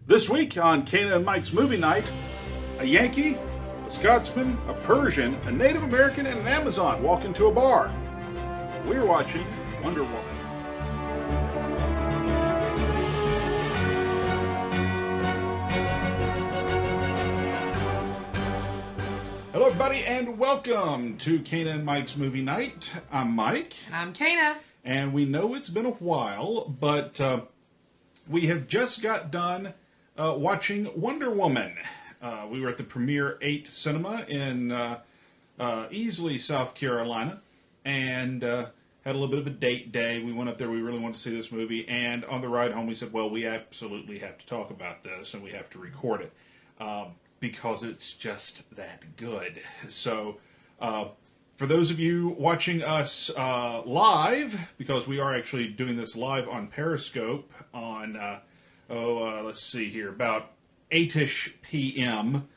This week on Cana and Mike's Movie Night, a Yankee, a Scotsman, a Persian, a Native American, and an Amazon walk into a bar. We're watching Wonder Woman. Hello, everybody, and welcome to Cana and Mike's Movie Night. I'm Mike. And I'm Cana. And we know it's been a while, but we have just got done watching Wonder Woman. We were at the Premiere 8 Cinema in Easley, South Carolina, and had a little bit of a date day. We went up there. We really wanted to see this movie, and on the ride home, we said, well, we absolutely have to talk about this, and we have to record it, because it's just that good. So, for those of you watching us live, because we are actually doing this live on Periscope on, let's see here, about 8-ish p.m.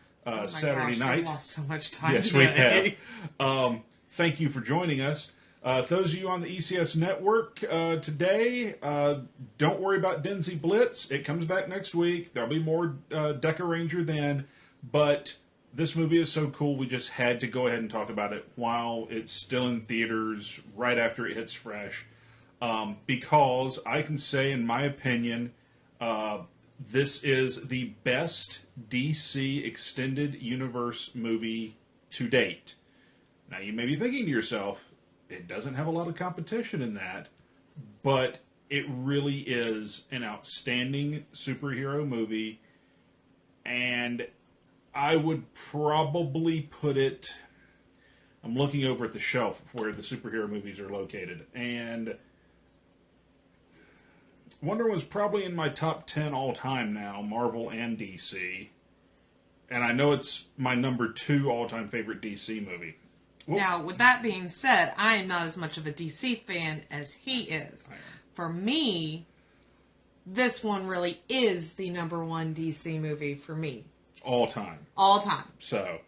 Saturday night. We lost so much time Yes, today. we have. Thank you for joining us. Those of you on the ECS network today, don't worry about Denzi Blitz. It comes back next week. There'll be more Deca Ranger then, but this movie is so cool, we just had to go ahead and talk about it while it's still in theaters, right after it hits fresh. Because I can say, in my opinion, this is the best DC Extended Universe movie to date. Now, you may be thinking to yourself, it doesn't have a lot of competition in that, but it really is an outstanding superhero movie, and I would probably put it... I'm looking over at the shelf where the superhero movies are located, and Wonder Woman's probably in my top 10 all-time now, Marvel and DC. And I know it's my number 2 all-time favorite DC movie. Well, now, with that being said, I am not as much of a DC fan as he is. For me, this one really is the number 1 DC movie for me. All time. All time. So,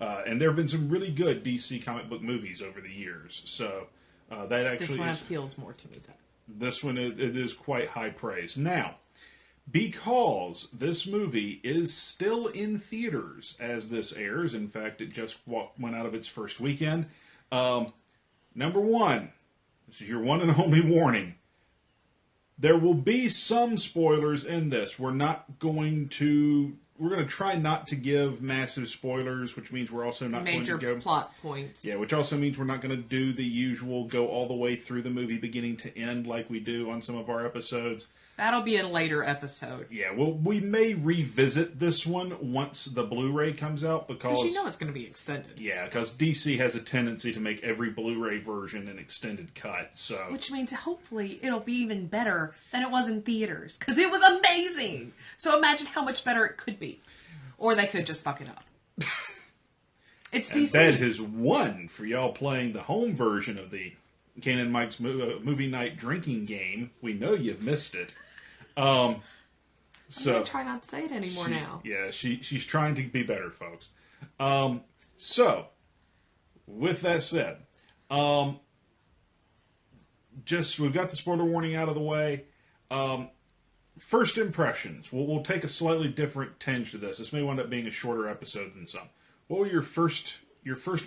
and there have been some really good DC comic book movies over the years. So, that actually This one appeals more to me, though. This one, it is quite high praise. Now, because this movie is still in theaters as this airs, in fact, it just went out of its first weekend, number one, this is your one and only warning, there will be some spoilers in this. We're going to try not to give massive spoilers, which means we're also not going to go... Major plot points. Yeah, which also means we're not going to do the usual go all the way through the movie beginning to end like we do on some of our episodes. That'll be a later episode. Yeah, well, we may revisit this one once the Blu-ray comes out, because... you know it's going to be extended. Yeah, because DC has a tendency to make every Blu-ray version an extended cut, so... Which means hopefully it'll be even better than it was in theaters. Because it was amazing! So imagine how much better it could be. Or they could just fuck it up. It's and DC. that is one for y'all playing the home version of the Cana and Mike's movie night drinking game. We know you've missed it. I'm going to try not to say it anymore now. Yeah, she's trying to be better, folks. So, with that said, we've got the spoiler warning out of the way. First impressions. We'll take a slightly different tinge to this. This may wind up being a shorter episode than some. What were your first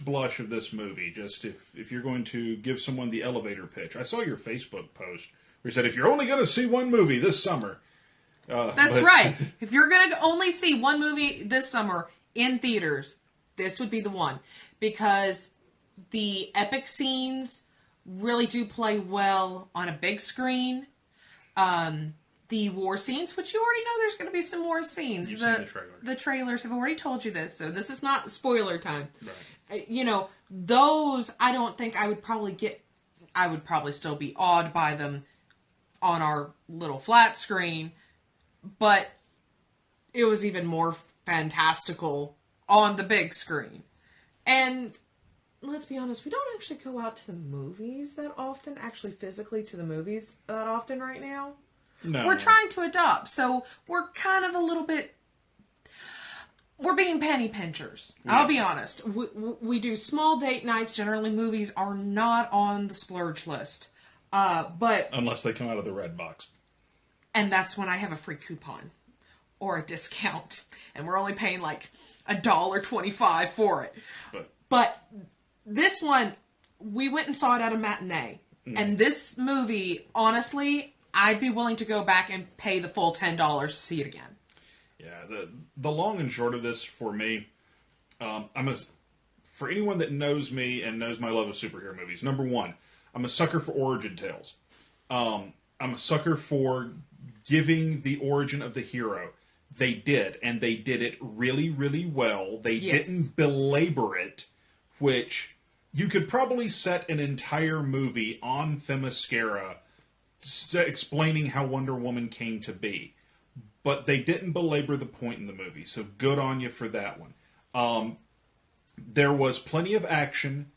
blush of this movie? Just if you're going to give someone the elevator pitch. I saw your Facebook post where you said, if you're only going to see one movie this summer. That's right. If you're going to only see one movie this summer in theaters, this would be the one. Because the epic scenes really do play well on a big screen. The war scenes, which you already know there's going to be some war scenes. You've seen the trailers. The trailers have already told you this, so this is not spoiler time. Right. Those, I don't think I would probably still be awed by them on our little flat screen, but it was even more fantastical on the big screen. And let's be honest, we don't actually go out to the movies that often, actually physically to the movies that often right now. No. We're trying to adopt, so we're kind of a little bit... We're being penny pinchers. Yeah. I'll be honest. We do small date nights. Generally, movies are not on the splurge list. But unless they come out of the red box. And that's when I have a free coupon. or a discount. And we're only paying like $1.25 for it. But this one, we went and saw it at a matinee. And this movie, honestly, I'd be willing to go back and pay the full $10 to see it again. Yeah, the long and short of this for me, for anyone that knows me and knows my love of superhero movies, number one, I'm a sucker for origin tales. I'm a sucker for giving the origin of the hero. They did, and they did it really, really well. They didn't belabor it, which you could probably set an entire movie on Themyscira explaining how Wonder Woman came to be. But they didn't belabor the point in the movie, so good on you for that one. There was plenty of action.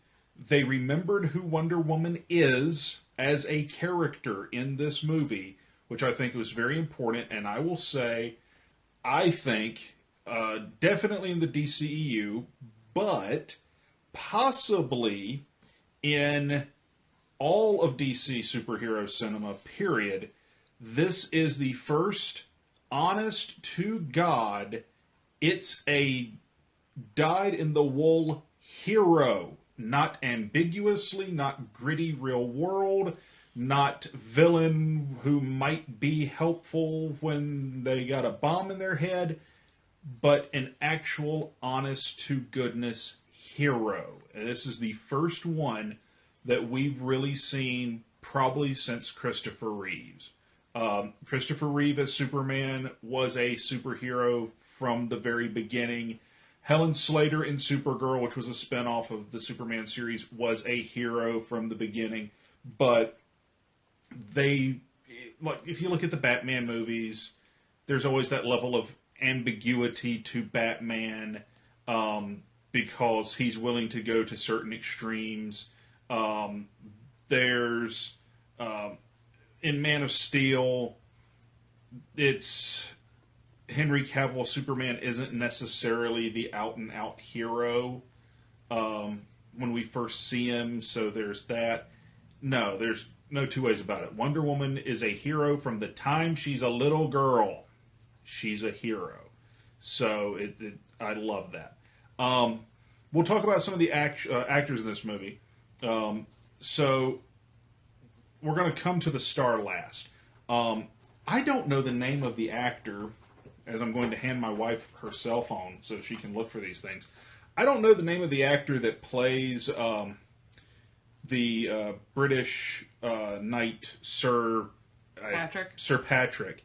They remembered who Wonder Woman is as a character in this movie, which I think was very important. And I will say, I think, definitely in the DCEU, but possibly in all of DC superhero cinema, period, this is the first honest to God, it's a dyed-in-the-wool hero. Not ambiguously, not gritty real world, not villain who might be helpful when they got a bomb in their head, but an actual honest-to-goodness hero. And this is the first one that we've really seen probably since Christopher Reeves. Christopher Reeve as Superman was a superhero from the very beginning. Helen Slater in Supergirl, which was a spinoff of the Superman series, was a hero from the beginning. But if you look at the Batman movies, there's always that level of ambiguity to Batman because he's willing to go to certain extremes. There's in Man of Steel, it's Henry Cavill Superman isn't necessarily the out-and-out hero when we first see him, so there's that. No, there's no two ways about it. Wonder Woman is a hero from the time she's a little girl. She's a hero. So I love that. We'll talk about some of the actors in this movie. So we're going to come to the star last. I don't know the name of the actor, as I'm going to hand my wife her cell phone so she can look for these things. I don't know the name of the actor that plays the British knight, Sir Patrick. Sir Patrick.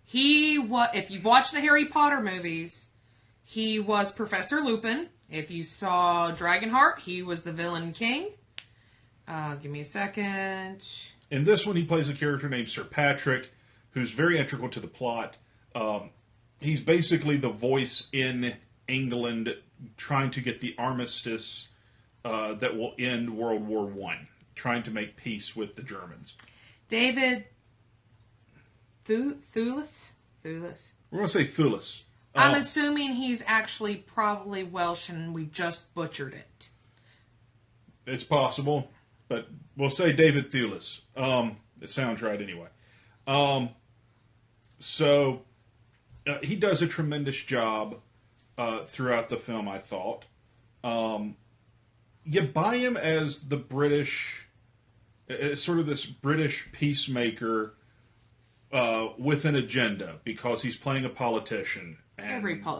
He was. If you've watched the Harry Potter movies, he was Professor Lupin. If you saw Dragonheart, he was the villain king. Give me a second. In this one, he plays a character named Sir Patrick, who's very integral to the plot. He's basically the voice in England trying to get the armistice that will end World War I, trying to make peace with the Germans. David Thewlis? We're going to say Thewlis. I'm assuming he's actually probably Welsh and we just butchered it. It's possible, but we'll say David Thewlis. It sounds right anyway. So he does a tremendous job throughout the film, I thought. You buy him as the British, sort of this British peacemaker with an agenda, because he's playing a politician. And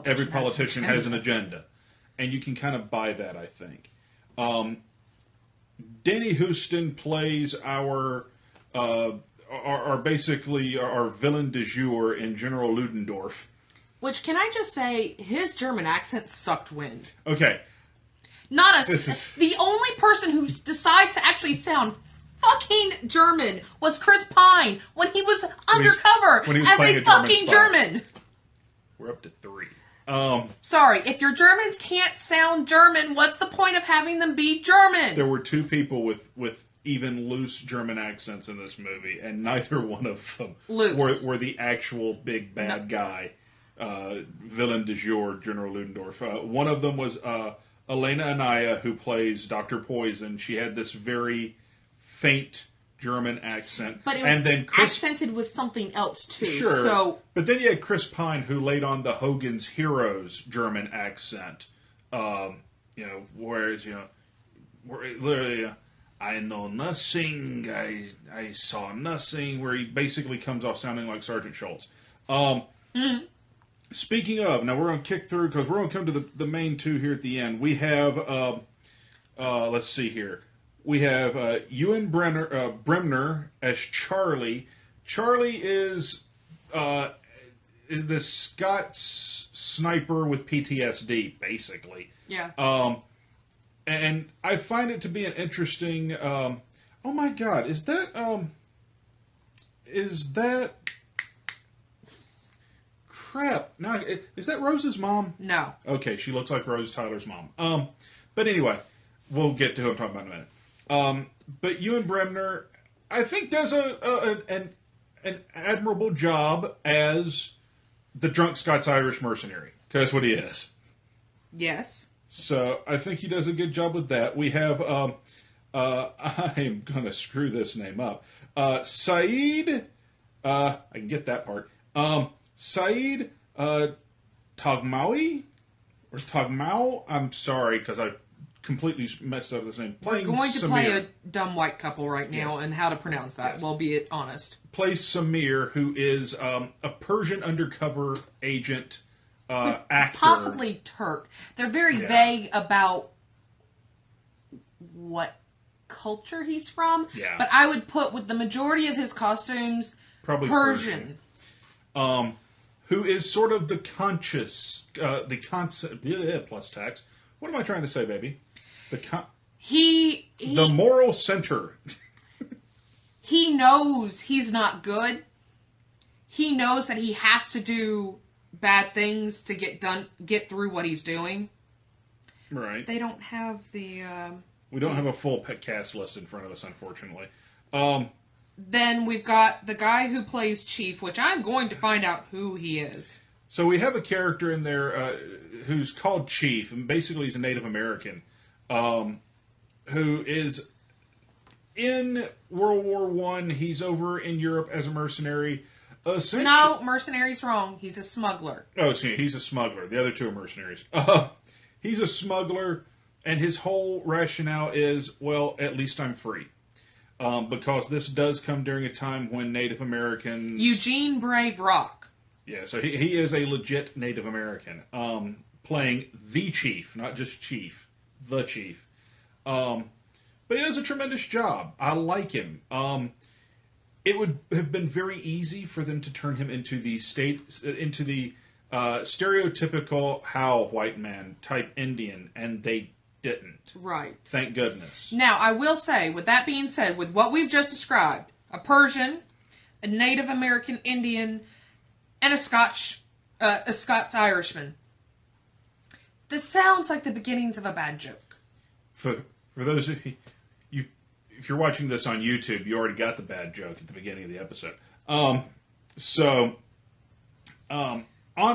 every politician has an agenda. And you can kind of buy that, I think. Danny Houston plays our basically our villain du jour in General Ludendorff. Which, can I just say, his German accent sucked wind. Okay. The only person who decides to actually sound fucking German was Chris Pine when he was undercover as a fucking German. We're up to 3. Sorry, if your Germans can't sound German, what's the point of having them be German? There were 2 people with even loose German accents in this movie, and neither one of them were the actual big bad guy, villain du jour, General Ludendorff. One of them was Elena Anaya, who plays Dr. Poison. She had this very faint German accent. But it was and then Chris, accented with something else, too. sure. So, but then you had Chris Pine, who laid on the Hogan's Heroes German accent. Whereas, where it literally, I know nothing, I saw nothing, where he basically comes off sounding like Sergeant Schultz. Speaking of, now we're going to kick through, because we're going to come to the main two here at the end. We have, let's see here. We have Ewan Bremner as Charlie. Charlie is the Scots sniper with PTSD, basically. yeah. And I find it to be an interesting. Oh my God, is that crap? No, is that Rose's mom? No. Okay, she looks like Rose Tyler's mom. But anyway, we'll get to who I'm talking about in a minute. But Ewan Bremner, I think, does an admirable job as the drunk Scots-Irish mercenary, because that's what he is. Yes. So I think he does a good job with that. We have, I'm going to screw this name up. Saeed, I can get that part. Saeed Togmawi, or Togmao. I'm sorry, because I completely messed up this name. We're going to play a dumb white couple right now, and how to pronounce that. Yes. Well, be it honest. Plays Samir, who is a Persian undercover agent. Actor. Possibly Turk. They're very vague about what culture he's from. Yeah. But I would put, with the majority of his costumes, probably Persian. Who is sort of the conscious, the concept, plus tax. What am I trying to say, baby? The moral center. He knows he's not good. He knows that he has to do bad things to get through what he's doing. Right. They don't have the... we don't have a full cast list in front of us, unfortunately. Then we've got the guy who plays Chief, which I'm going to find out who he is. So we have a character in there who's called Chief, and basically he's a Native American, who is in World War I. He's over in Europe as a mercenary. No, mercenary's wrong. He's a smuggler. Oh, excuse me, he's a smuggler. The other two are mercenaries. He's a smuggler, and his whole rationale is, well, at least I'm free. Because this does come during a time when Native Americans... Eugene Brave Rock. Yeah, so he is a legit Native American, playing the Chief, not just Chief, the Chief. But he does a tremendous job. I like him. It would have been very easy for them to turn him into the stereotypical How white man type Indian, and they didn't. Right. Thank goodness. Now, I will say, with that being said, with what we've just described, a Persian, a Native American Indian, and a Scots-Irishman, this sounds like the beginnings of a bad joke. For those of you, if you're watching this on YouTube, you already got the bad joke at the beginning of the episode. On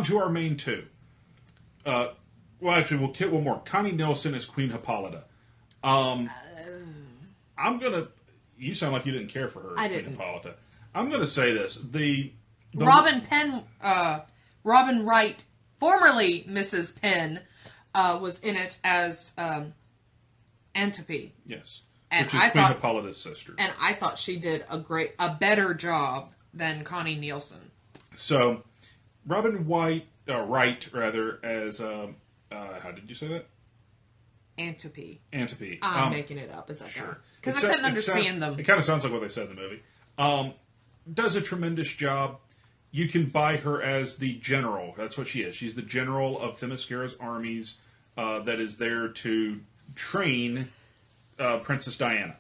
to our main two. Well, actually, we'll get one more. Connie Nielsen is Queen Hippolyta. I'm gonna. You sound like you didn't care for her as Queen Hippolyta. I'm gonna say this: the Robin Wright, formerly Mrs. Penn, was in it as Antipy. Yes. And which is Queen Hippolyta's sister. And I thought she did a better job than Connie Nielsen. So, Robin Wright, as, how did you say that? Antipy. Antipy. I'm making it up as I go. Sure. Because I couldn't understand them. It kind of sounds like what they said in the movie. Does a tremendous job. You can buy her as the general. That's what she is. She's the general of Themyscira's armies that is there to train Princess Diana.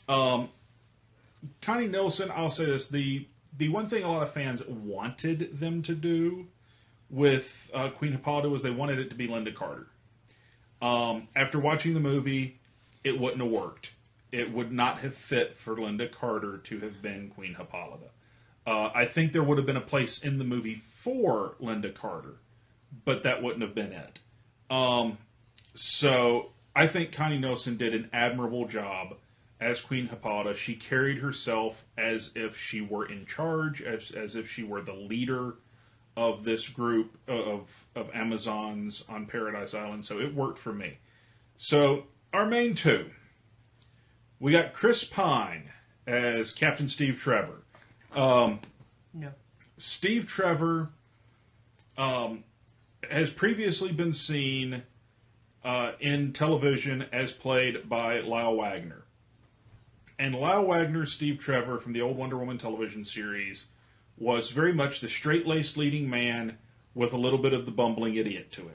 Connie Nielsen, I'll say this, the one thing a lot of fans wanted them to do with Queen Hippolyta was they wanted it to be Linda Carter. After watching the movie, it wouldn't have worked. It would not have fit for Linda Carter to have been Queen Hippolyta. I think there would have been a place in the movie for Linda Carter, but that wouldn't have been it. So I think Connie Nielsen did an admirable job as Queen Hippolyta. She carried herself as if she were in charge, as if she were the leader of this group of Amazons on Paradise Island. So it worked for me. So our main two, we got Chris Pine as Captain Steve Trevor. No. Steve Trevor has previously been seen in television as played by Lyle Wagner. And Lyle Wagner's Steve Trevor from the old Wonder Woman television series was very much the straight-laced leading man with a little bit of the bumbling idiot to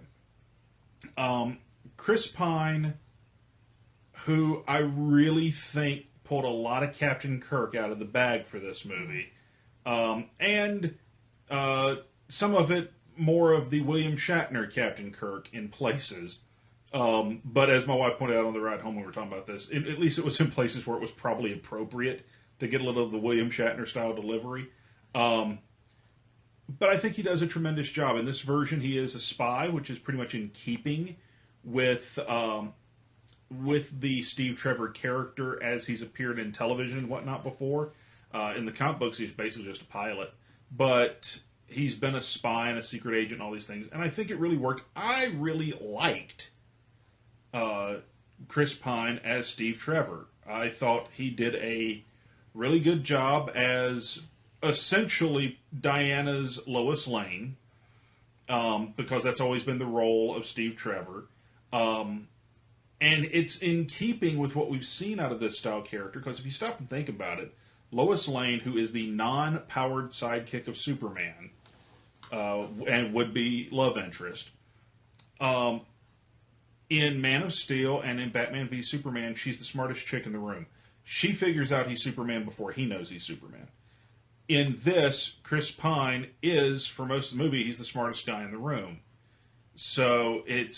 him. Chris Pine, who I really think pulled a lot of Captain Kirk out of the bag for this movie. And some of it more of the William Shatner Captain Kirk in places. But as my wife pointed out on the ride home when we were talking about this, at least it was in places where it was probably appropriate to get a little of the William Shatner style delivery. But I think he does a tremendous job. In this version, he is a spy, which is pretty much in keeping with the Steve Trevor character as he's appeared in television and whatnot before. In the comic books, he's basically just a pilot. But he's been a spy and a secret agent and all these things. And I think it really worked. I really liked Chris Pine as Steve Trevor. I thought he did a really good job as essentially Diana's Lois Lane, because that's always been the role of Steve Trevor. And it's in keeping with what we've seen out of this style character, because if you stop and think about it, Lois Lane, who is the non-powered sidekick of Superman, and would-be love interest, in Man of Steel and in Batman v Superman, she's the smartest chick in the room. She figures out he's Superman before he knows he's Superman. In this, Chris Pine is, for most of the movie, he's the smartest guy in the room. So it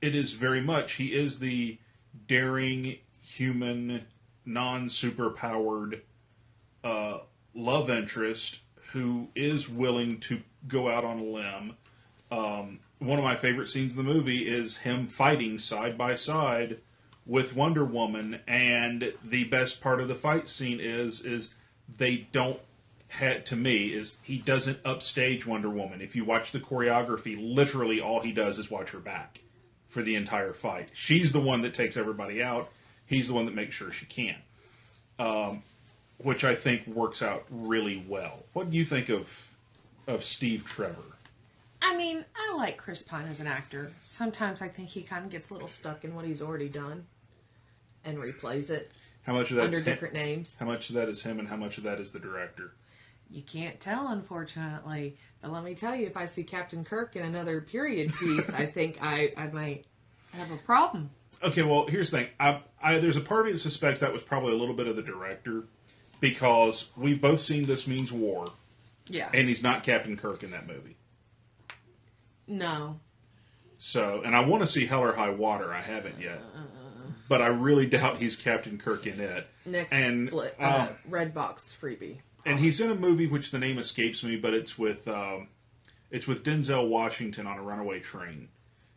is very much, he is the daring, human, non-superpowered love interest who is willing to go out on a limb. One of my favorite scenes in the movie is him fighting side by side with Wonder Woman, and the best part of the fight scene is they don't to me, is he doesn't upstage Wonder Woman. If you watch the choreography, literally all he does is watch her back for the entire fight. She's the one that takes everybody out. He's the one that makes sure she can. Which I think works out really well. What do you think of Steve Trevor? I mean, I like Chris Pine as an actor. Sometimes I think he kind of gets a little stuck in what he's already done and replays it. How much of that under different names? How much of that is him and how much of that is the director? You can't tell, unfortunately. But let me tell you, if I see Captain Kirk in another period piece, I think I might have a problem. Okay, well, here's the thing. There's a part of me that suspects that was probably a little bit of the director, because we've both seen This Means War. Yeah. And he's not Captain Kirk in that movie. No. So, and I want to see Hell or High Water. I haven't yet. But I really doubt he's Captain Kirk in it. Next Red Box freebie. And he's in a movie which the name escapes me, but it's with Denzel Washington on a runaway train.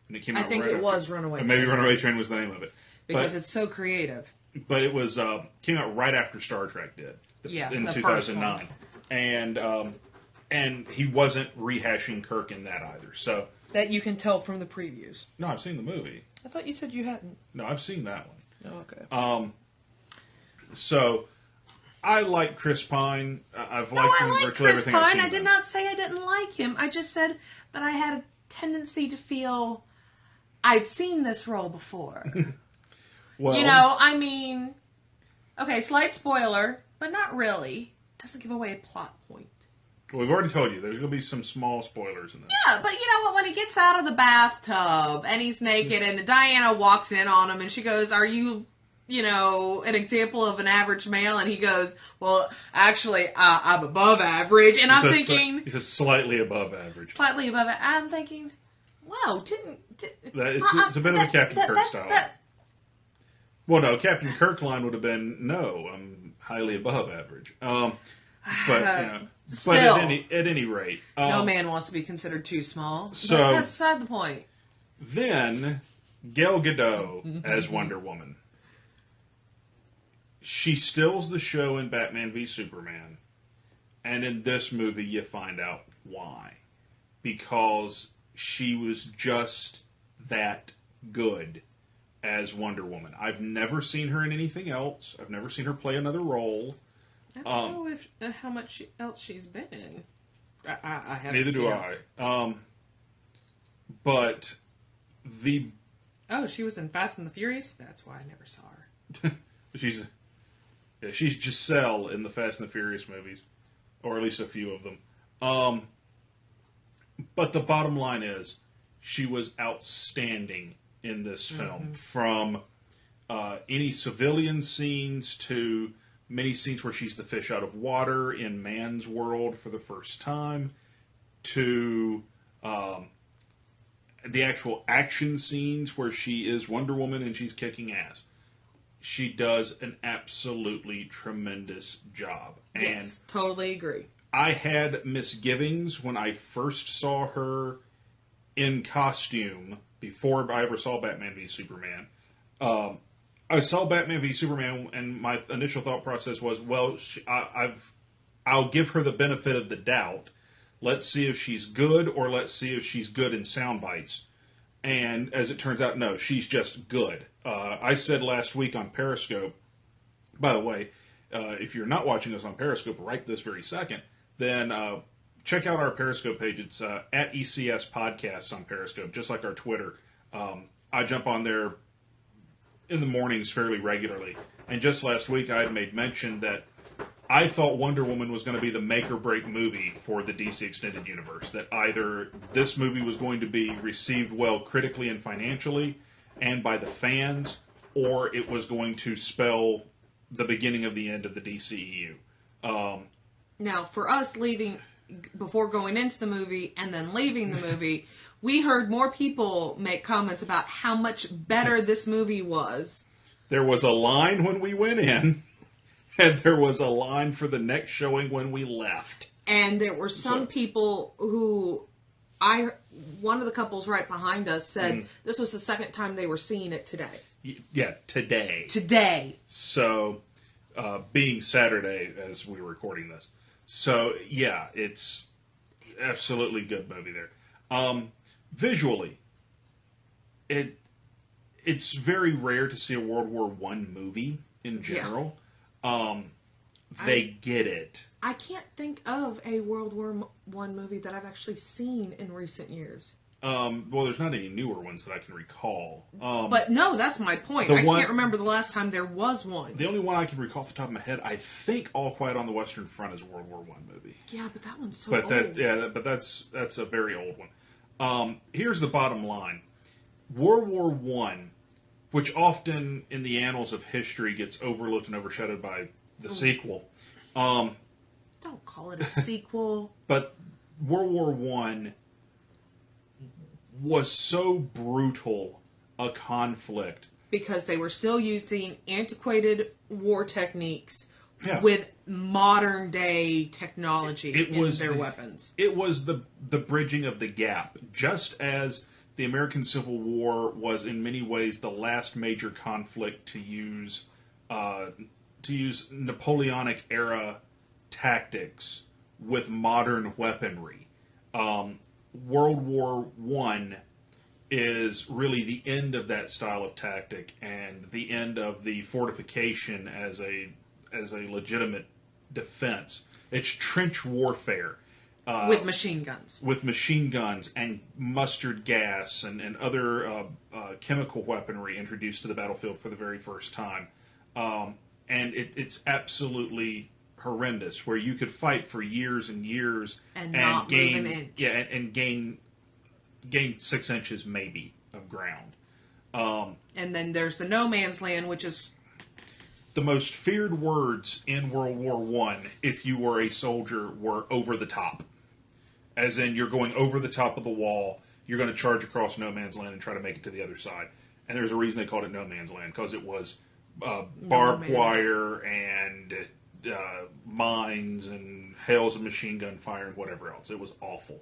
And it came out it was Runaway Train. Maybe Runaway Train was the name of it. Because it's so creative. But it was came out right after Star Trek did. In 2009. And he wasn't rehashing Kirk in that either. So that you can tell from the previews. No, I've seen the movie. I thought you said you hadn't. No, I've seen that one. Oh, okay. So I like Chris Pine. I've liked him virtually everything I've seen. I did not say I didn't like him. I just said that I had a tendency to feel I'd seen this role before. Well, I mean, okay, slight spoiler, but not really. Doesn't give away a plot point. Well, we've already told you there's going to be some small spoilers in this. Yeah, but you know what? When he gets out of the bathtub and he's naked and Diana walks in on him and she goes, "Are you, an example of an average male?" And he goes, "Well, actually, I'm above average." And I'm thinking... He's slightly above average. Slightly above it. I'm thinking, wow, it's a bit of a Captain Kirk style. Well, no, Captain Kirk line would have been, "No, I'm highly above average." But still, at any rate, no man wants to be considered too small. So but that's beside the point. Then Gal Gadot as Wonder Woman. she steals the show in Batman v Superman, and in this movie you find out why. Because she was just that good as Wonder Woman. I've never seen her in anything else. I've never seen her play another role. I don't know how much else she's been in. I haven't. Neither do her. I. But the she was in Fast and the Furious. That's why I never saw her. she's Giselle in the Fast and the Furious movies, or at least a few of them. But the bottom line is, she was outstanding in this film. From any civilian scenes to many scenes where she's the fish out of water in Man's World for the first time, to the actual action scenes where she is Wonder Woman and she's kicking ass. She does an absolutely tremendous job. Yes, totally agree. I had misgivings when I first saw her in costume before I ever saw Batman v Superman. I saw Batman v Superman, and my initial thought process was, well, I'll give her the benefit of the doubt. Let's see if she's good, or let's see if she's good in sound bites. And as it turns out, no, she's just good. I said last week on Periscope, by the way, if you're not watching us on Periscope right this very second, then check out our Periscope page. It's at ECS Podcasts on Periscope, just like our Twitter. I jump on there in the mornings fairly regularly. And just last week I had made mention that I thought Wonder Woman was going to be the make or break movie for the DC Extended Universe. That either this movie was going to be received well critically and financially and by the fans, or it was going to spell the beginning of the end of the DCEU. Now, for us leaving, before going into the movie and then leaving the movie, we heard more people make comments about how much better this movie was. There was a line when we went in, and there was a line for the next showing when we left. And there were some people who, one of the couples right behind us said this was the second time they were seeing it today. Yeah, today. Today. So, being Saturday as we were recording this. So, yeah, it's absolutely good movie there. Visually, it's very rare to see a World War I movie in general. Yeah. They get it. I can't think of a World War I movie that I've actually seen in recent years. Well, there's not any newer ones that I can recall. But no, that's my point. I can't remember the last time there was one. The only one I can recall off the top of my head, I think All Quiet on the Western Front is a World War I movie. Yeah, but that one's so old. But that's a very old one. Here's the bottom line. World War I, which often in the annals of history gets overlooked and overshadowed by the sequel. Don't call it a sequel. But World War I was so brutal a conflict. Because they were still using antiquated war techniques with modern day technology in their weapons. It was the bridging of the gap. Just as the American Civil War was in many ways the last major conflict to use Napoleonic era tactics with modern weaponry. World War I is really the end of that style of tactic and the end of the fortification as a legitimate defense. It's trench warfare. With machine guns. With machine guns and mustard gas and other chemical weaponry introduced to the battlefield for the very first time. And it's absolutely horrendous, where you could fight for years and years and not gain move an inch. Yeah, and gain 6 inches maybe of ground. And then there's the no man's land, which is the most feared words in World War I, if you were a soldier, were over the top. As in, you're going over the top of the wall, you're going to charge across no man's land and try to make it to the other side. And there's a reason they called it no man's land, because it was barbed wire and mines and hails of machine gun fire and whatever else. It was awful.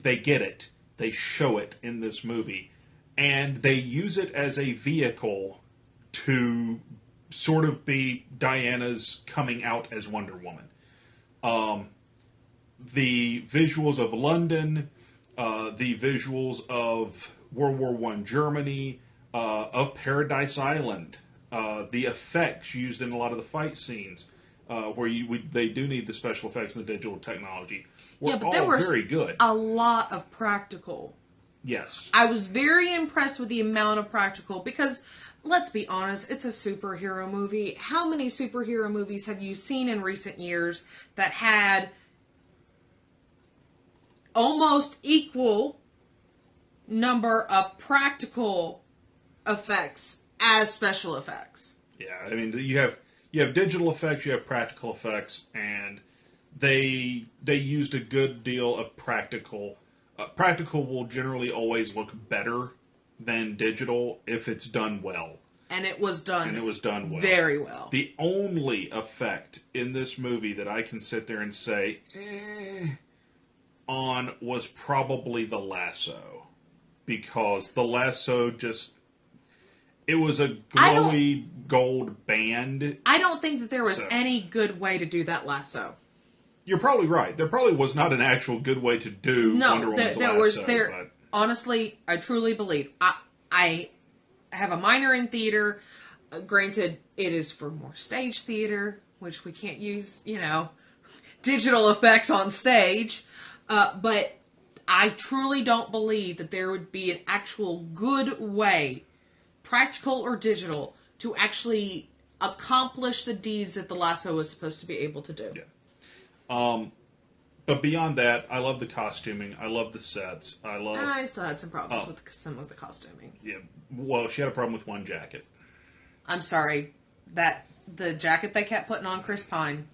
They get it. They show it in this movie. And they use it as a vehicle to sort of be Diana's coming out as Wonder Woman. The visuals of London, the visuals of World War One Germany, of Paradise Island, the effects used in a lot of the fight scenes, where they do need the special effects and the digital technology, were but there was very good. A lot of practical. Yes. I was very impressed with the amount of practical because, let's be honest, it's a superhero movie. How many superhero movies have you seen in recent years that had almost equal number of practical effects as special effects? Yeah, I mean, you have digital effects, you have practical effects, and they used a good deal of practical. Practical will generally always look better than digital if it's done well. And it was done. And it was done well. Very well. The only effect in this movie that I can sit there and say, on was probably the lasso. Because the lasso just... It was a glowy gold band. I don't think that there was any good way to do that lasso. You're probably right. There probably was not an actual good way to do Wonder Woman's lasso. But... Honestly, I truly believe. I have a minor in theater. Granted, it is for more stage theater, which we can't use, digital effects on stage. But I truly don't believe that there would be an actual good way, practical or digital, to actually accomplish the deeds that the lasso was supposed to be able to do. Yeah. But beyond that, I love the costuming. I love the sets. I still had some problems with some of the costuming. Yeah. Well, she had a problem with one jacket. I'm sorry. The jacket they kept putting on Chris Pine,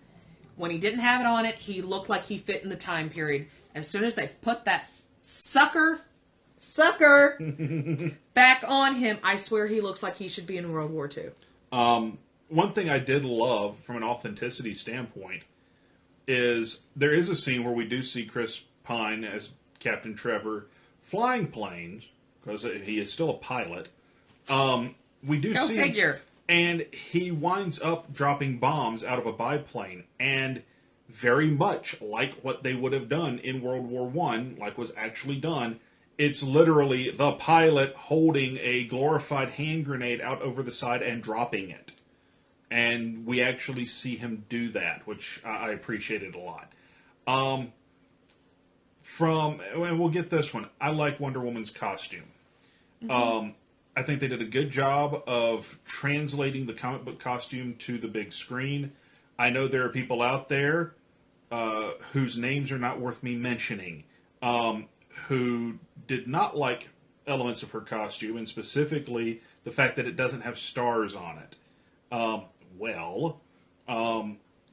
when he didn't have it on it, he looked like he fit in the time period. As soon as they put that sucker back on him, I swear he looks like he should be in World War II. One thing I did love from an authenticity standpoint is there is a scene where we do see Chris Pine as Captain Trevor flying planes, because he is still a pilot. We do Go see figure. him, and he winds up dropping bombs out of a biplane, and very much like what they would have done in World War I, like was actually done, it's literally the pilot holding a glorified hand grenade out over the side and dropping it. And we actually see him do that, which I appreciated a lot. And we'll get this one. I like Wonder Woman's costume. Mm-hmm. I think they did a good job of translating the comic book costume to the big screen. I know there are people out there whose names are not worth me mentioning, who did not like elements of her costume, and specifically the fact that it doesn't have stars on it.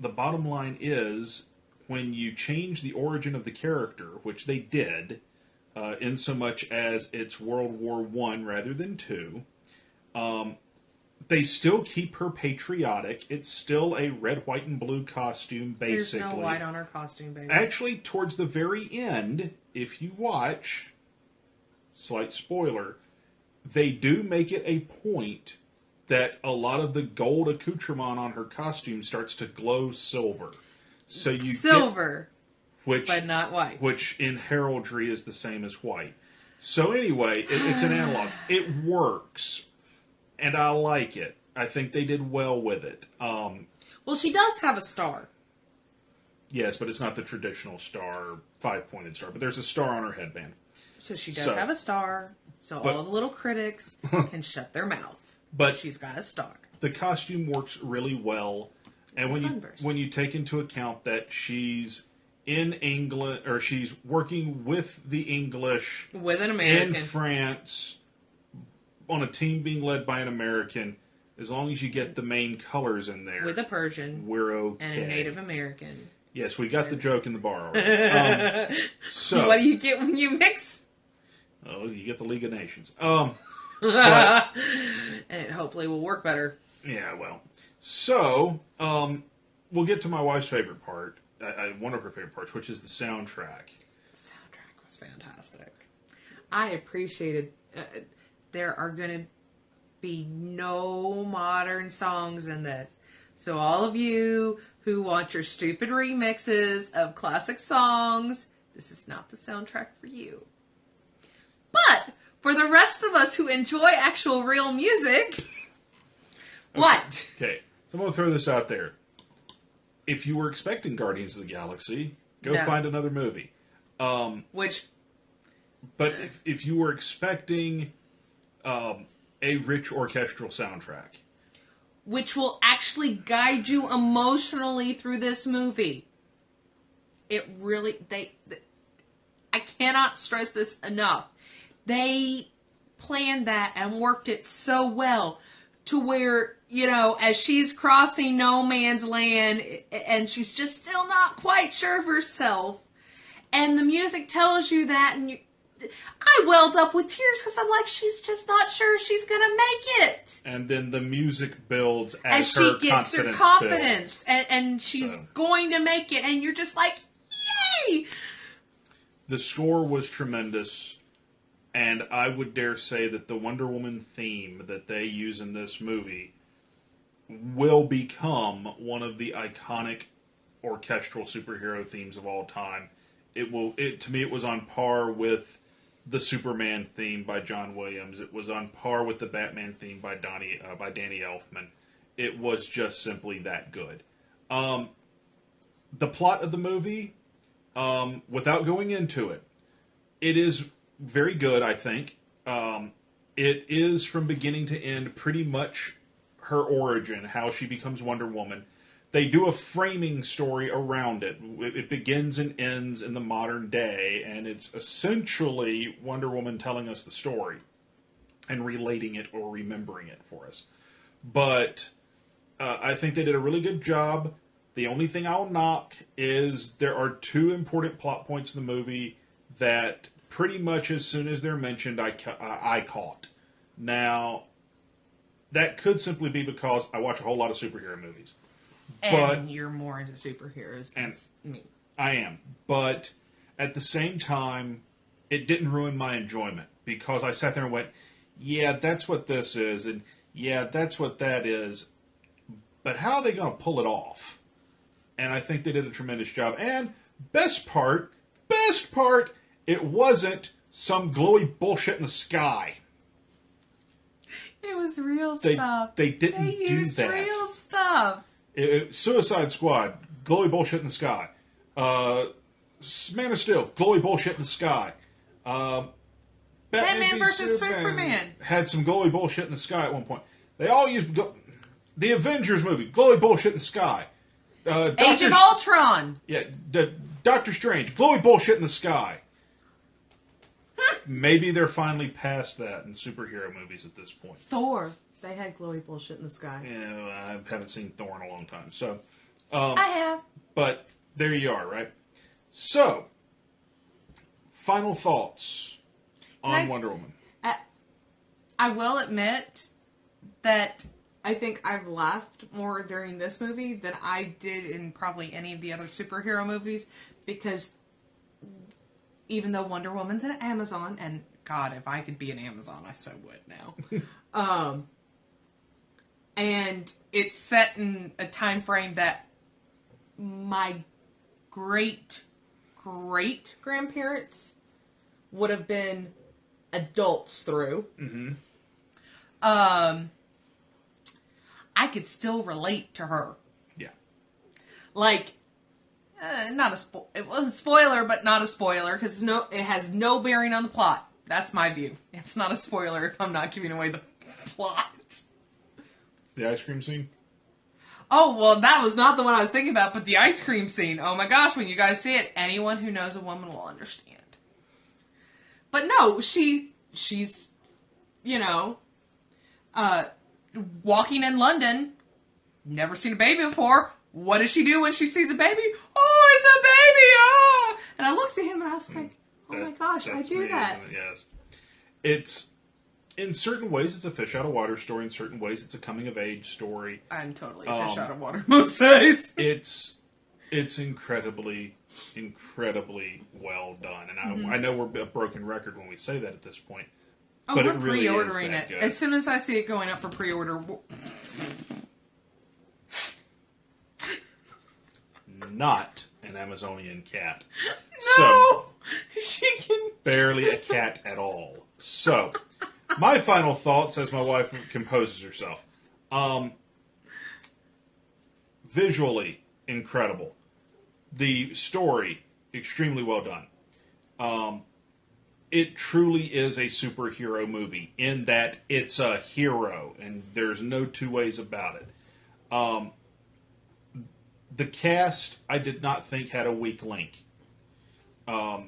The bottom line is, when you change the origin of the character, which they did, in so much as it's World War I rather than II, they still keep her patriotic. It's still a red, white, and blue costume, basically. There's no white on her costume, baby. Actually, towards the very end, if you watch, slight spoiler, they do make it a point that a lot of the gold accoutrement on her costume starts to glow silver. So you silver, but not white. Which in heraldry is the same as white. So anyway, it's an analog. It works, and I like it. I think they did well with it. Well, she does have a star. Yes, but it's not the traditional star, 5-pointed star. But there's a star on her headband. So she does have a star, so all the little critics can shut their mouth. But she's got a star. The costume works really well. And when you take into account that she's in England, or she's working with the English, with an American in France, on a team being led by an American, as long as you get the main colors in there, with a Persian, we're okay. And a Native American. Yes, we got the joke in the bar already. So what do you get when you mix? Oh, you get the League of Nations. And it hopefully will work better. Yeah, well. So, we'll get to my wife's favorite part, one of her favorite parts, which is the soundtrack. The soundtrack was fantastic. I appreciated, there are going to be no modern songs in this. So all of you who want your stupid remixes of classic songs, this is not the soundtrack for you. But for the rest of us who enjoy actual real music, what? Okay, so I'm going to throw this out there. If you were expecting Guardians of the Galaxy, go find another movie. But if you were expecting a rich orchestral soundtrack, which will actually guide you emotionally through this movie, it really I cannot stress this enough. They planned that and worked it so well to where, you know, as she's crossing no man's land and she's just still not quite sure of herself, and the music tells you that, and I welled up with tears because I'm like, she's just not sure she's going to make it. And then the music builds as she gets her confidence, and she's going to make it, and you're just like, yay! The score was tremendous, and I would dare say that the Wonder Woman theme that they use in this movie will become one of the iconic orchestral superhero themes of all time. To me, it was on par with the Superman theme by John Williams. It was on par with the Batman theme by Danny Elfman. It was just simply that good. The plot of the movie, without going into it, it is very good, I think. It is from beginning to end pretty much her origin, how she becomes Wonder Woman. They do a framing story around it. It begins and ends in the modern day, and it's essentially Wonder Woman telling us the story and relating it or remembering it for us. But I think they did a really good job. The only thing I'll knock is there are two important plot points in the movie that pretty much as soon as they're mentioned, I caught. Now, that could simply be because I watch a whole lot of superhero movies. And you're more into superheroes than me. I am. But at the same time, it didn't ruin my enjoyment because I sat there and went, yeah, that's what this is, and yeah, that's what that is. But how are they going to pull it off? And I think they did a tremendous job. And best part, it wasn't some glowy bullshit in the sky. It was real stuff. They didn't do that. Real stuff. Suicide Squad, glowy bullshit in the sky. Man of Steel, glowy bullshit in the sky. Batman vs. Superman had some glowy bullshit in the sky at one point. They all used the Avengers movie, glowy bullshit in the sky. Age of Ultron. Yeah, Doctor Strange, glowy bullshit in the sky. Maybe they're finally past that in superhero movies at this point. Thor. They had glowy bullshit in the sky. Yeah, I haven't seen Thor in a long time. So, I have. But there you are, right? So, final thoughts on Wonder Woman. I will admit that I think I've laughed more during this movie than I did in probably any of the other superhero movies, because even though Wonder Woman's an Amazon, and God, if I could be an Amazon, I so would now. And it's set in a time frame that my great grandparents would have been adults through. Mm-hmm. I could still relate to her. Yeah. Like, it was a spoiler, but not a spoiler, because it has no bearing on the plot. That's my view. It's not a spoiler if I'm not giving away the plot. The ice cream scene? Oh, well, that was not the one I was thinking about, but the ice cream scene. Oh my gosh, when you guys see it, anyone who knows a woman will understand. But no, she's, walking in London, never seen a baby before. What does she do when she sees a baby? Oh, it's a baby! Oh! And I looked at him and I was like, oh my gosh, I do that. Yes. It's, in certain ways, it's a fish out of water story. In certain ways, it's a coming of age story. I'm totally a fish out of water most days. It's incredibly well done. And I know we're a broken record when we say that at this point. Oh, but we're it really pre-ordering is that it. good. As soon as I see it going up for pre-order... Not an Amazonian cat. No! She can... Barely a cat at all. So, my final thoughts as my wife composes herself. Visually, incredible. The story, extremely well done. It truly is a superhero movie in that it's a hero, and there's no two ways about it. The cast, I did not think had a weak link.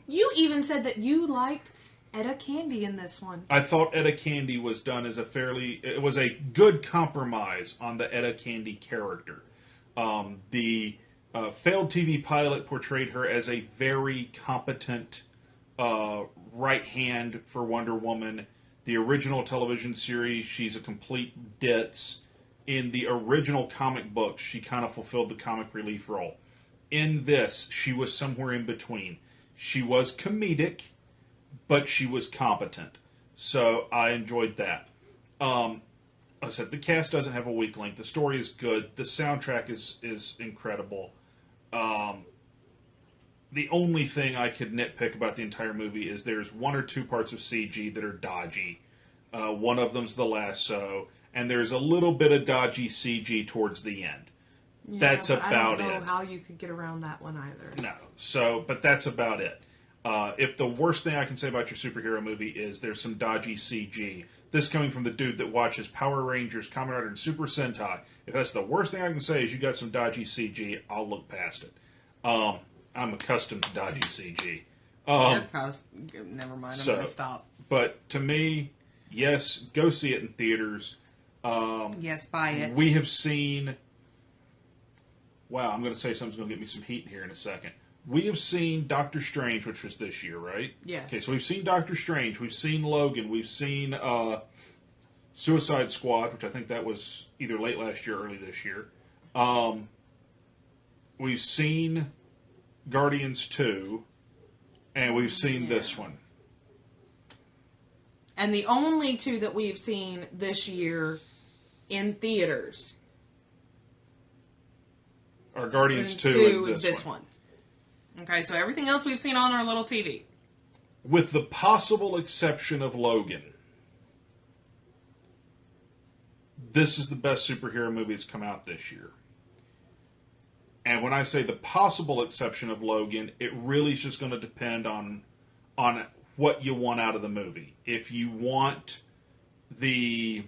You even said that you liked Etta Candy in this one. I thought Etta Candy was done as it was a good compromise on the Etta Candy character. The failed TV pilot portrayed her as a very competent right hand for Wonder Woman. The original television series, she's a complete ditz. In the original comic books, she kind of fulfilled the comic relief role. In this, she was somewhere in between. She was comedic, but she was competent. So I enjoyed that. Like I said, the cast doesn't have a weak link. The story is good. The soundtrack is incredible. The only thing I could nitpick about the entire movie is there's one or two parts of CG that are dodgy. One of them's the lasso, and there's a little bit of dodgy CG towards the end. Yeah, that's about it. I don't know how you could get around that one either. No. So, but that's about it. If the worst thing I can say about your superhero movie is there's some dodgy CG, this coming from the dude that watches Power Rangers, Kamen Rider, and Super Sentai, if that's the worst thing I can say is you got some dodgy CG, I'll look past it. I'm accustomed to dodgy CG. Never mind, I'm going to stop. But to me, yes, go see it in theaters. Yes, buy it. We have seen... Wow, I'm going to say something's going to get me some heat here in a second. We have seen Doctor Strange, which was this year, right? Yes. Okay, so we've seen Doctor Strange, we've seen Logan, we've seen Suicide Squad, which I think that was either late last year or early this year. We've seen Guardians 2, and we've seen this one. And the only two that we've seen this year in theaters are Guardians 2 and this one. Okay, so everything else we've seen on our little TV. With the possible exception of Logan, this is the best superhero movie that's come out this year. And when I say the possible exception of Logan, it really is just going to depend on what you want out of the movie. If you want the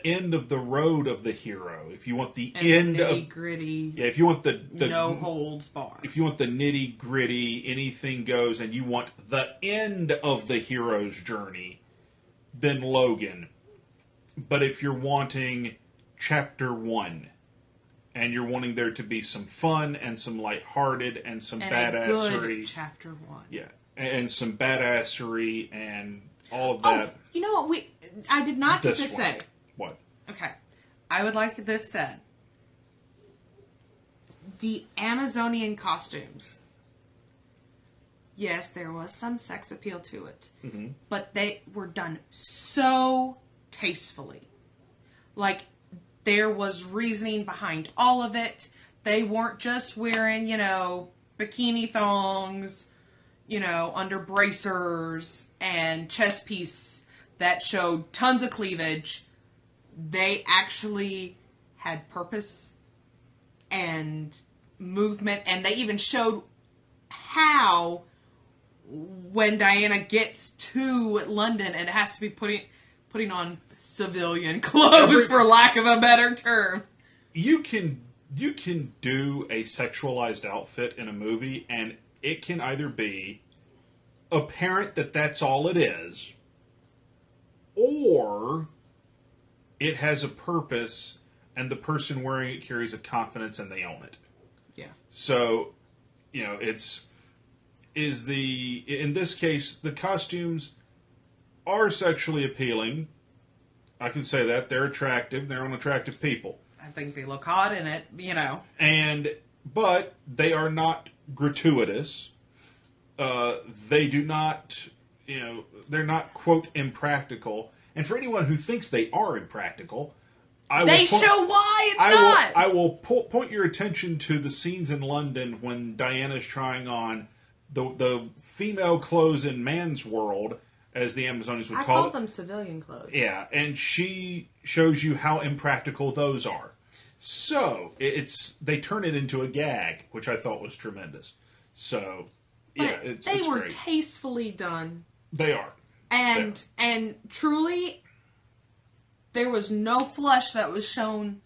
end of the road of the hero, if you want the end the of nitty-gritty, if you want the no holds barred, if you want the nitty gritty, anything goes, and you want the end of the hero's journey, then Logan. But if you're wanting chapter 1, and you're wanting there to be some fun and some lighthearted and some badassery, a good chapter 1, yeah, and some badassery and all of that. Oh, you know what? I did not get this said. What? Okay. I would like this said. The Amazonian costumes. Yes, there was some sex appeal to it. Mm-hmm. But they were done so tastefully. Like, there was reasoning behind all of it. They weren't just wearing, bikini thongs, under bracers and chest piece that showed tons of cleavage. They actually had purpose and movement, and they even showed how when Diana gets to London and has to be putting on civilian clothes, for lack of a better term. You can do a sexualized outfit in a movie, and it can either be apparent that that's all it is, or it has a purpose, and the person wearing it carries a confidence, and they own it. Yeah. So, in this case, the costumes are sexually appealing. I can say that. They're attractive. They're unattractive people. I think they look hot in it, But they are not gratuitous. They do not, they're not, quote, impractical. And for anyone who thinks they are impractical, show why it's not. I will point your attention to the scenes in London when Diana's trying on the female clothes in man's world, as the Amazonians would call it. I call them civilian clothes. Yeah, and she shows you how impractical those are. So they turn it into a gag, which I thought was tremendous. So yeah, it's they were great. Tastefully done. They are, and truly, there was no flesh that was shown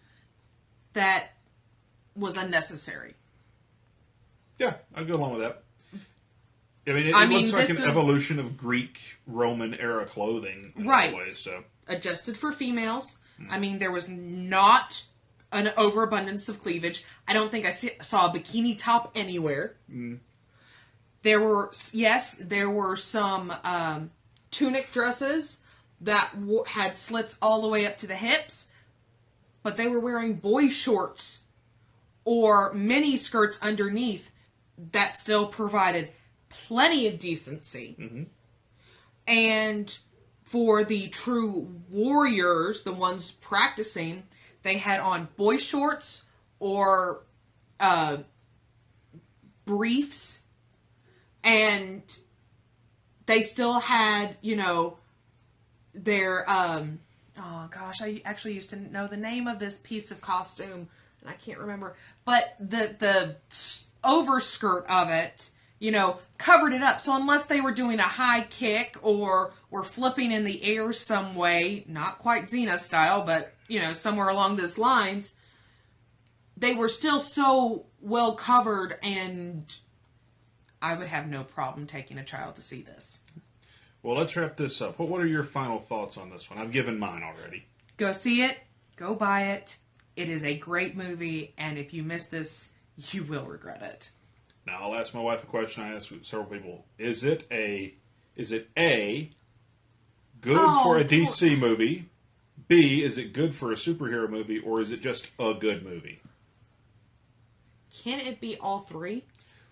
that was unnecessary. Yeah, I'd go along with that. I mean, it looks like an evolution of Greek Roman era clothing in right. a way, so. Adjusted for females. I mean, there was not an overabundance of cleavage. I don't think I saw a bikini top anywhere. There were some tunic dresses that had slits all the way up to the hips, but they were wearing boy shorts or mini skirts underneath that still provided plenty of decency. Mm-hmm. And for the true warriors, the ones practicing, they had on boy shorts or briefs, and they still had, their oh gosh, I actually used to know the name of this piece of costume, and I can't remember, but the overskirt of it, covered it up. So unless they were doing a high kick or were flipping in the air some way, not quite Xena style, but, somewhere along those lines, they were still so well covered, and I would have no problem taking a child to see this. Well, let's wrap this up. What are your final thoughts on this one? I've given mine already. Go see it. Go buy it. It is a great movie, and if you miss this, you will regret it. Now, I'll ask my wife a question I asked several people. Is it A, good for a DC movie? B, is it good for a superhero movie? Or is it just a good movie? Can it be all three?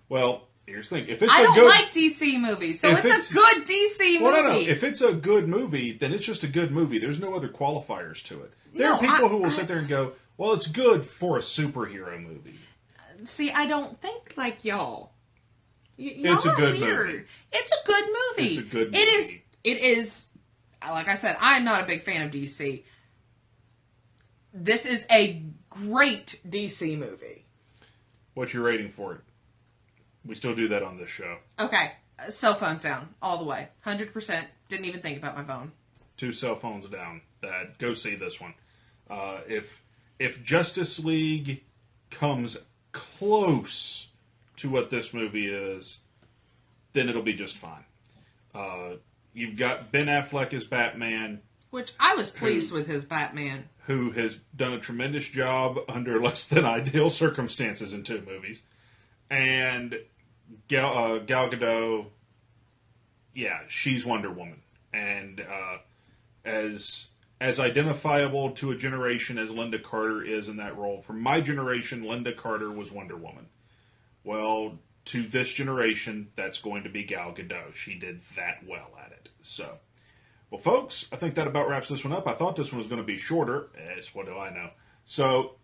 Well, here's the thing. If it's I don't like DC movies, so it's a good DC movie. Well, no. If it's a good movie, then it's just a good movie. There's no other qualifiers to it. There are people who will sit there and go, well, it's good for a superhero movie. See, I don't think like y'all. It's a good movie. It's a good movie. It's a good movie. It is. Like I said, I'm not a big fan of DC. This is a great DC movie. What's your rating for it? We still do that on this show. Okay. Cell phones down. All the way. 100%. Didn't even think about my phone. 2 cell phones down. Go see this one. If Justice League comes close to what this movie is, then it'll be just fine. You've got Ben Affleck as Batman. Which I was pleased with his Batman. Who has done a tremendous job under less than ideal circumstances in 2 movies. And Gal Gadot, yeah, she's Wonder Woman. And as identifiable to a generation as Linda Carter is in that role, for my generation, Linda Carter was Wonder Woman. Well, to this generation, that's going to be Gal Gadot. She did that well at it. So, well, folks, I think that about wraps this one up. I thought this one was going to be shorter. What do I know? So,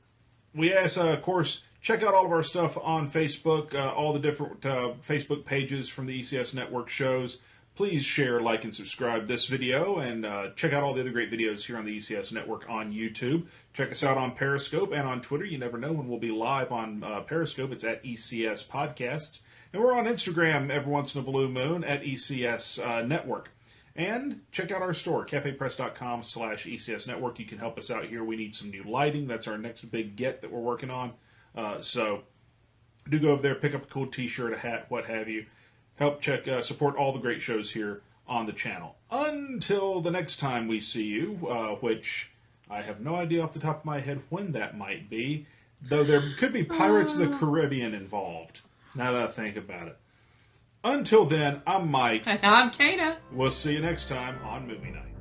we ask, of course, check out all of our stuff on Facebook, all the different Facebook pages from the ECS Network shows. Please share, like, and subscribe this video, and check out all the other great videos here on the ECS Network on YouTube. Check us out on Periscope and on Twitter. You never know when we'll be live on Periscope. It's at ECS Podcasts. And we're on Instagram every once in a blue moon at ECS Network. And check out our store, cafepress.com/ECS Network. You can help us out here. We need some new lighting. That's our next big get that we're working on. So do go over there, pick up a cool t-shirt, a hat, what have you. Help support all the great shows here on the channel. Until the next time we see you, which I have no idea off the top of my head when that might be, though there could be Pirates of the Caribbean involved, now that I think about it. Until then, I'm Mike. And I'm Cana. We'll see you next time on Movie Night.